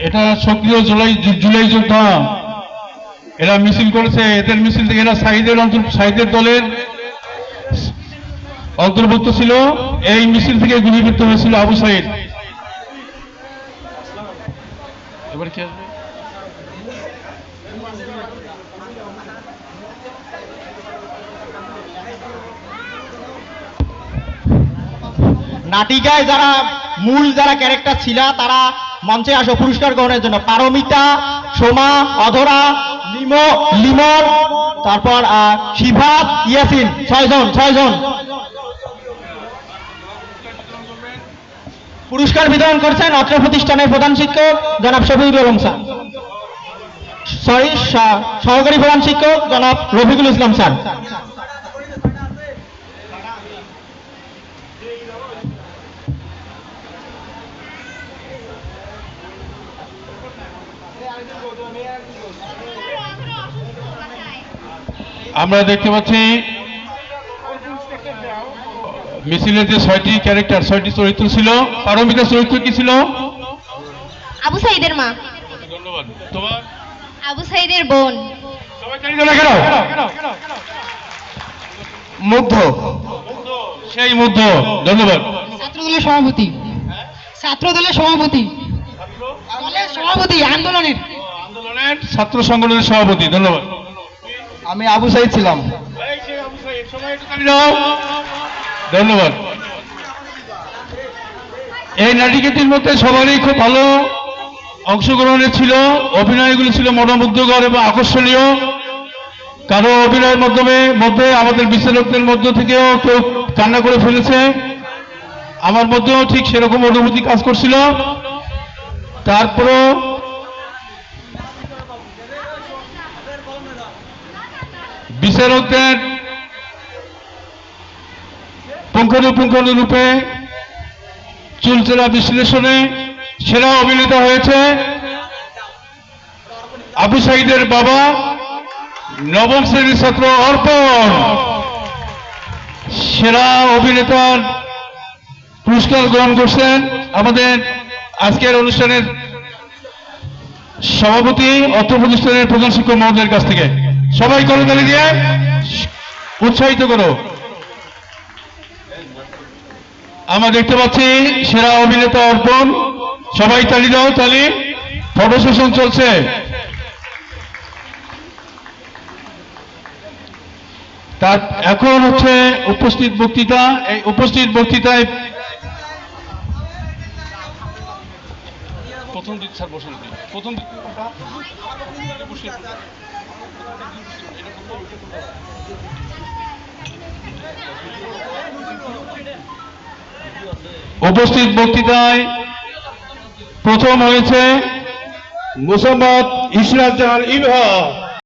এটা সক্রিয় জুলাই জুলাই যোদ্ধা, এরা মিছিল করেছে। এদের মিছিল থেকে এরা সাইদের দলের অন্তর্ভুক্ত ছিল। এই মিছিল থেকে গুলিবিদ্ধ হয়েছিল আবু সাইদ। এবার কি আসবে? নাটিকায় যারা মূল ক্যারেক্টার ছিল তারা মঞ্চে আসো পুরস্কার গ্রহণের জন্য। পারমিতা, সোমা, অধরা, লিমন, তারপর শিভাত, ইয়াসিন, 6 জন পুরস্কার বিতরণ করছেন অত্র প্রতিষ্ঠানের প্রধান শিক্ষক জনাব শফিকুল আলম স্যার, সহকারী প্রধান শিক্ষক জনাব রফিকুল ইসলাম স্যার। আমরা দেখতে পাচ্ছি মিছিলের যে 6টি ক্যারেক্টার, 6টি চরিত্র ছিল। পারমিতার চরিত্র কি ছিল? আবু সাইদের মা। ধন্যবাদ। তোমার? আবু সাইদের বোন। সবাই জানি না কেন? মুগ্ধ, সেই মুগ্ধ। ধন্যবাদ। ছাত্রদলের সভাপতি, ছাত্রদলের সভাপতি, দলের সভাপতি, আন্দোলনের ছাত্র সংগঠনের সভাপতি। ধন্যবাদ। আমি আবু সাইদ ছিলাম। ধন্যবাদ। এই নাটিকাটির মধ্যে সবারই খুব ভালো অংশগ্রহণের ছিল। অভিনয়গুলি ছিল মনোমুগ্ধকর এবং আকর্ষণীয়। কারো অভিনয়ের মধ্যে আমাদের বিচারকদের মধ্য থেকেও কেউ কান্না করে ফেলেছে। আমার মধ্যেও ঠিক সেরকম অনুভূতি কাজ করছিল। তারপরও বিচারকদের পুঙ্খানুপুঙ্খানুরূপে চুলচেরা বিশ্লেষণে সেরা অভিনেতা হয়েছে আবু সাইদের বাবা, নবম শ্রেণীর ছাত্র অর্পণ। সেরা অভিনেতার পুরস্কার গ্রহণ করছেন আমাদের আজকের অনুষ্ঠানের সভাপতি, অত্র প্রতিষ্ঠানের প্রধান শিক্ষক মহোদয়ের কাছ থেকে। সবাই করতালি দিয়ে উৎসাহিত করো। আমরা দেখতে পাচ্ছি সেরা অভিনেতা অর্পণ। সবাই তালি দাও, তালি। ফটো সেশন চলছে। তার এখন হচ্ছে উপস্থিত বক্তৃতা। এই উপস্থিত বক্তৃতায় প্রথম দিক স্যার বসেন, প্রথম দিক উপস্থিত বক্তৃতায় প্রথম হয়েছে মোসাম্মদ ইশরাত জাহান ইভা।